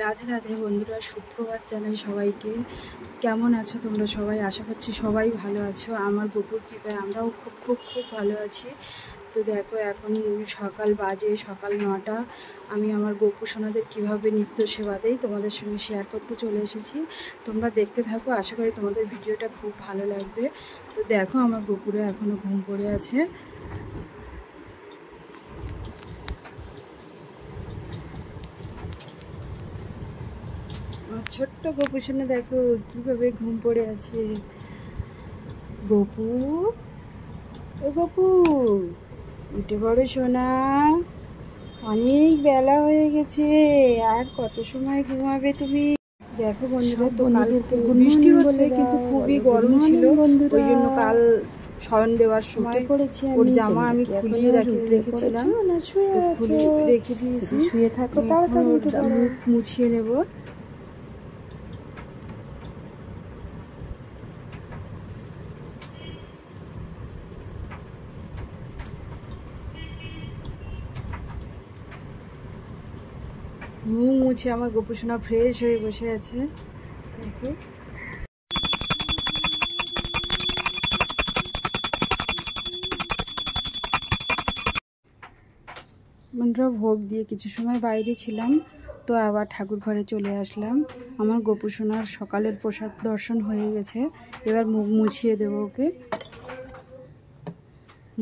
রাধে রাধে বন্ধুরা, সুপ্রভাত জানাই সবাইকে। কেমন আছো তোমরা সবাই? আশা করছি সবাই ভালো আছো। আমার গোপুর কৃপায় আমরাও খুব খুব খুব ভালো আছি। তো দেখো, এখন সকাল 9টা। আমি আমার গোপু সোনাদের কীভাবে নিত্য সেবা দেই তোমাদের সঙ্গে শেয়ার করতে চলে এসেছি। তোমরা দেখতে থাকো, আশা করি তোমাদের ভিডিওটা খুব ভালো লাগবে। তো দেখো, আমার গোপুরে এখনও ঘুম পড়ে আছে। ছোট্ট গোপু সোনা দেখো কীভাবে ঘুম পড়ে আছে। গোপু, ও গোপু, উঠে পড়ো সোনা, অনেক বেলা হয়ে গেছে, আর কত সময় ঘুমাবে তুমি? দেখো বন্ধুরা, তো কাল বৃষ্টি হচ্ছে কিন্তু খুবই গরম ছিল, ওই জন্য কাল শয়ন দেওয়ার সময় ওর জামা আমি খুলিয়ে রেখেছিলাম, খুলে রেখে দিয়েছি। শুয়ে থাকো, তাড়াতাড়ি মুখ মুছিয়ে নেবো। মুখ মুছে আমার গোপু সোনা ফ্রেশ হয়ে বসে আছে। দেখো, বন্ধুরা, ভোগ দিয়ে কিছু সময় বাইরে ছিলাম, তো আবার ঠাকুর ঘরে চলে আসলাম। আমার গোপু সোনার সকালের প্রসাদ দর্শন হয়ে গেছে। এবার মুখ মুছিয়ে দেবো ওকে।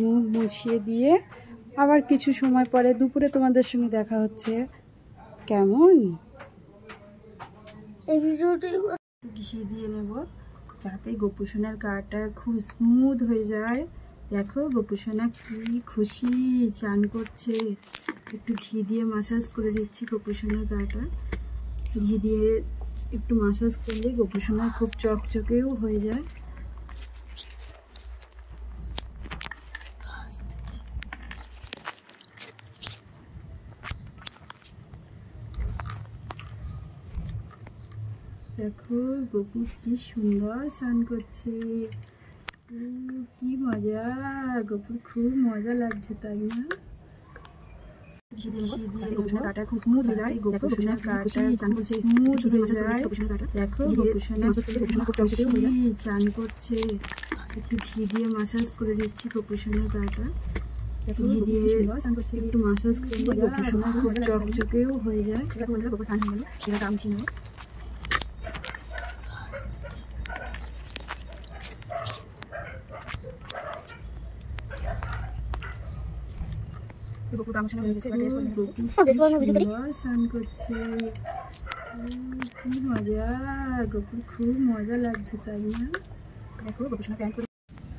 মুখ মুছিয়ে দিয়ে আবার কিছু সময় পরে দুপুরে তোমাদের সঙ্গে দেখা হচ্ছে। কেমন? এই ভিডিওটি ঘি দিয়ে নেব যাতে গোপু সোনার গাটা খুব স্মুথ হয়ে যায়। দেখো গোপু সোনা কি খুশি, চান করছে। একটু ঘি দিয়ে মাসাজ করে দিচ্ছি গোপু সোনার গাটা। ঘি দিয়ে একটু মাসাজ করলে গোপু সোনা খুব চকচকেও হয়ে যায়। দেখো গোপু কি সুন্দর স্নান করছে, কি মজা। গোপুর খুব মজা লাগছে, তাই না? ঘি দিয়ে গোপু সোনার গাটা খুব স্মুথ হয়ে যায়। গোপু সোনার গাটা স্মুথ হয়ে যায়। দেখো গোপু সোনা চান করছে। একটু ঘি দিয়ে মাসাজ করে দিচ্ছি গোপু সোনার গাটা। ঘি দিয়ে একটু মাসাজ করলে গোপু সোনা খুব চকচকেও হয়ে যায়। গোপু স্নান হয়ে গেলে এবার গামছি নেব। গোপু গামছা হয়ে গেছে, স্নান করছে, কি মজা। গোপুর খুব মজা লাগছে, তাই না? দেখো গোপু সোনা প্যান্ট।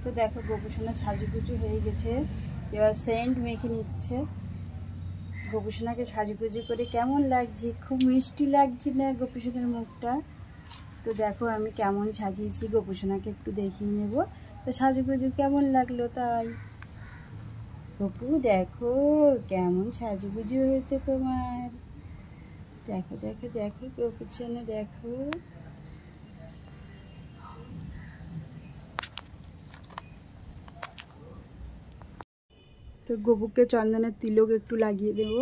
তো দেখো গোপু সোনা সাজুগুজু হয়ে গেছে, এবার সেন্ট মেখে নিচ্ছে। গোপু সোনাকে সাজুগুজু করে কেমন লাগছে? খুব মিষ্টি লাগছে না গোপু সোনার মুখটা? তো দেখো আমি কেমন সাজিয়েছি, গোপু সোনাকে একটু দেখিয়ে নেব। তো সাজুগুজু কেমন লাগলো তাই? গোপু দেখো কেমন সাজুগুজু হয়েছে তোমার। দেখো দেখো দেখো গোপু সোনা দেখো। তো গোপুকে চন্দনের তিলক একটু লাগিয়ে দেব।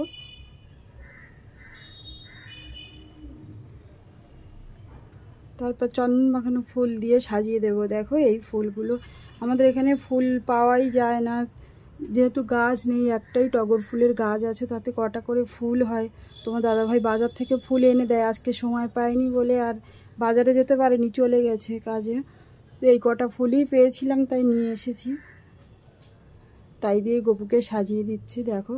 তারপর চন্দন মাখানো ফুল দিয়ে সাজিয়ে দেব। দেখো এই ফুলগুলো আমাদের এখানে ফুল পাওয়াই যায় না, যেহেতু গাছ নেই, একটাই টগর ফুলের গাছ আছে, তাতে কটা করে ফুল হয়। তোমার দাদাভাই বাজার থেকে ফুল এনে দেয়, আজকে সময় পায়নি বলে আর বাজারে যেতে পারেনি, চলে গেছে কাজে। তো এই কটা ফুলই পেয়েছিলাম, তাই নিয়ে এসেছি, তাই দিয়ে গোপুকে সাজিয়ে দিচ্ছি। দেখো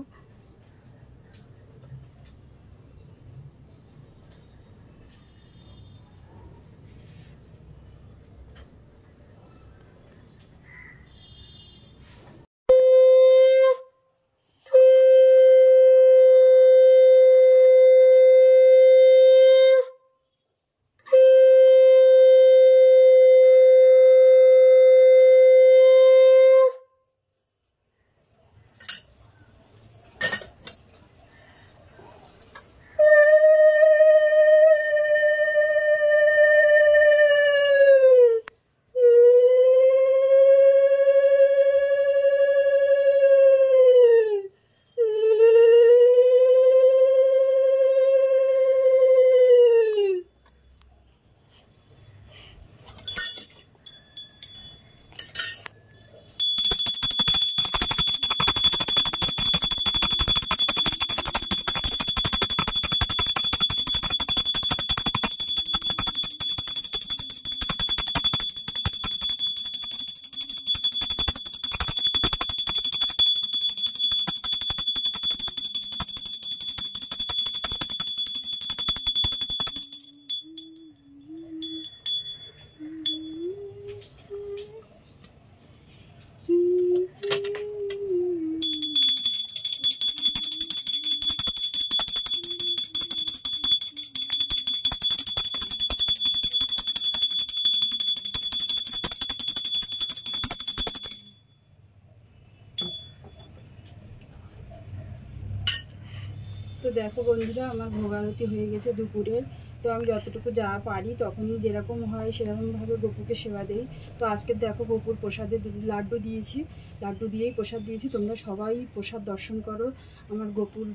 দেখো বন্ধুরা, আমার ভোগ আরতি হয়ে গেছে দুপুরের। তো আমি যতটুকু যা পারি তখনই যেরকম হয় সেরকমভাবে গপুকে সেবা দিই। তো আজকে দেখো গপুর প্রসাদে লাড্ডু দিয়েছি, লাড্ডু দিয়েই প্রসাদ দিয়েছি। তোমরা সবাই প্রসাদ দর্শন করো। আমার গপুর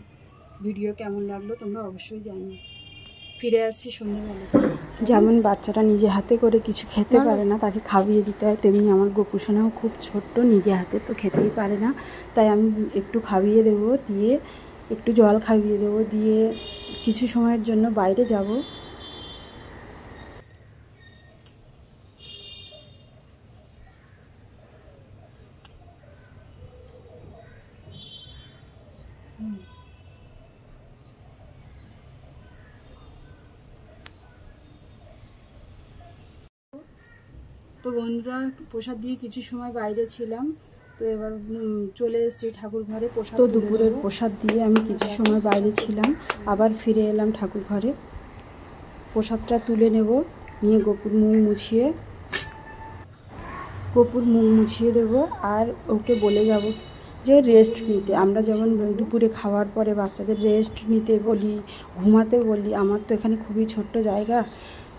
ভিডিও কেমন লাগলো তোমরা অবশ্যই জানিও। ফিরে আসছি সন্ধ্যেবেলা। যেমন বাচ্চারা নিজে হাতে করে কিছু খেতে পারে না, তাকে খাইয়ে দিতে হয়, তেমনি আমার গোপুসোনাও খুব ছোট্ট, নিজে হাতে তো খেতেই পারে না। তাই আমি একটু খাইয়ে দেবো, দিয়ে একটু জল খাইয়ে দেবো, দিয়ে কিছু সময়ের জন্য বাইরে যাব। তো বন্ধুরা, প্রসাদ দিয়ে কিছু সময় বাইরে ছিলাম, তো এবার চলে এসেছি ঠাকুর ঘরে প্রসাদ। তো দুপুরের প্রসাদ দিয়ে আমি কিছু সময় বাইরে ছিলাম, আবার ফিরে এলাম ঠাকুর ঘরে। প্রসাদটা তুলে নেব, নিয়ে গপুর মুখ মুছিয়ে দেবো, আর ওকে বলে যাব যে রেস্ট নিতে। আমরা যেমন দুপুরে খাওয়ার পরে বাচ্চাদের রেস্ট নিতে বলি, ঘুমাতে বলি, আমার তো এখানে খুবই ছোট্ট জায়গা,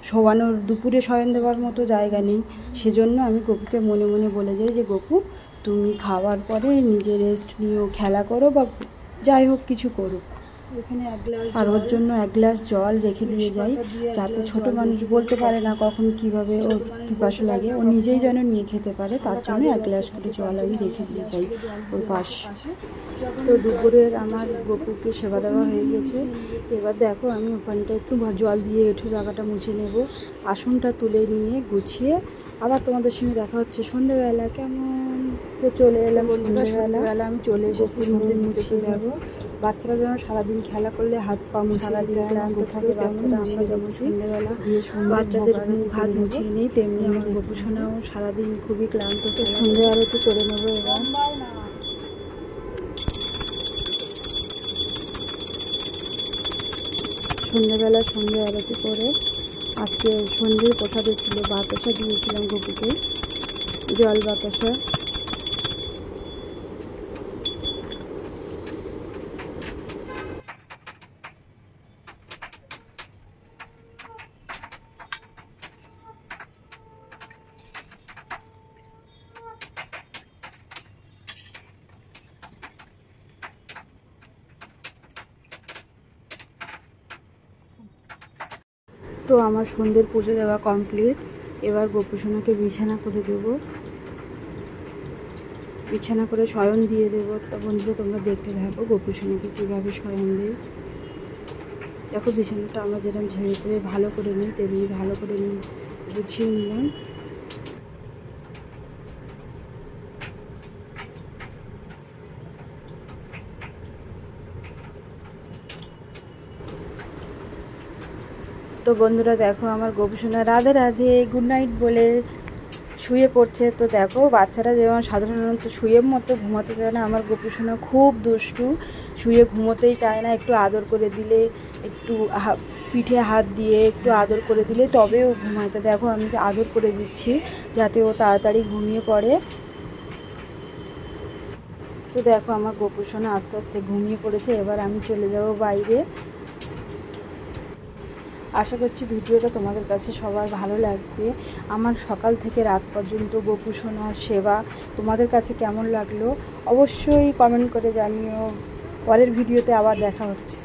শোয়ানোর দুপুরে শয়ন দেওয়ার মতো জায়গা নেই। সেজন্য আমি গপুকে মনে মনে বলে যাই যে গপু, তুমি খাওয়ার পরে নিজে রেস্ট নিও, খেলা করো বা যাই হোক কিছু করো। এখানে আর ওর জন্য 1 গ্লাস জল রেখে দিয়ে যাই, যাতে ছোট মানুষ বলতে পারে না কখন কিভাবে ওর পিপাসা লাগে, ও নিজেই যেন নিয়ে খেতে পারে, তার জন্য 1 গ্লাস করে জল আমি রেখে দিয়ে যাই ওর পাশে। তো দুপুরের আমার গপুকে সেবা দেওয়া হয়ে গেছে। এবার দেখো আমি ওখানটা একটু জল দিয়ে এঁঠো জায়গাটা মুছে নেব, আসনটা তুলে নিয়ে গুছিয়ে আবার তোমাদের সঙ্গে দেখা হচ্ছে সন্ধ্যেবেলা। কেমন তো চলে এলাম সন্ধ্যেবেলা, আমি চলে এসেছি সন্ধ্যে মুছে যাবো। বাচ্চারা যেমন সারাদিন খেলা করলে হাত পা মুছিয়ে দিতে ক্লান্ত থাকে, বাচ্চারা আমরা যেমন সন্ধ্যেবেলা বাচ্চাদের মুখ হাত মুছিয়ে নিই, তেমনি আমার গপুসোনাও সারাদিন খুবই ক্লান্ত। তো সন্ধ্যে আরতি করে নেবো এবার। সন্ধ্যেবেলা সন্ধ্যে আরতি করে আজকে সন্ধ্যের প্রসাদে ছিল বাতাসা দিয়েছিলাম গপুকে, জল বাতাসা। তো আমার সন্ধ্যের পুজো দেওয়া কমপ্লিট। এবার গপুসোনাকে বিছানা করে দেব, বিছানা করে শয়ন দিয়ে দেবো। তো বন্ধুরা তোমরা দেখতে থাকো গপুসোনাকে কীভাবে শয়ন দেয়। দেখো বিছানাটা আমরা যেরকম ঝেড়ে করে ভালো করে নিই, তেমনি ভালো করে গুছিয়ে নিলাম। তো বন্ধুরা দেখো আমার গপুসোনা রাধে রাধে গুড নাইট বলে শুয়ে পড়ছে। তো দেখো বাচ্চারা যেমন সাধারণত শুয়ে মতো ঘুমাতে চায় না, আমার গপুসোনা খুব দুষ্টু, শুয়ে ঘুমোতেই চায় না। একটু আদর করে দিলে, একটু পিঠে হাত দিয়ে একটু আদর করে দিলে তবেও ঘুমায়। তো দেখো আমি আদর করে দিচ্ছি যাতে ও তাড়াতাড়ি ঘুমিয়ে পড়ে। তো দেখো আমার গপুসোনা আস্তে আস্তে ঘুমিয়ে পড়েছে। এবার আমি চলে যাব বাইরে। আশা করছি ভিডিওটা তোমাদের কাছে সবার ভালো লাগবে। আমার সকাল থেকে রাত পর্যন্ত গপুসোনার সেবা তোমাদের কাছে কেমন লাগলো অবশ্যই কমেন্ট করে জানিও। পরের ভিডিওতে আবার দেখা হচ্ছে।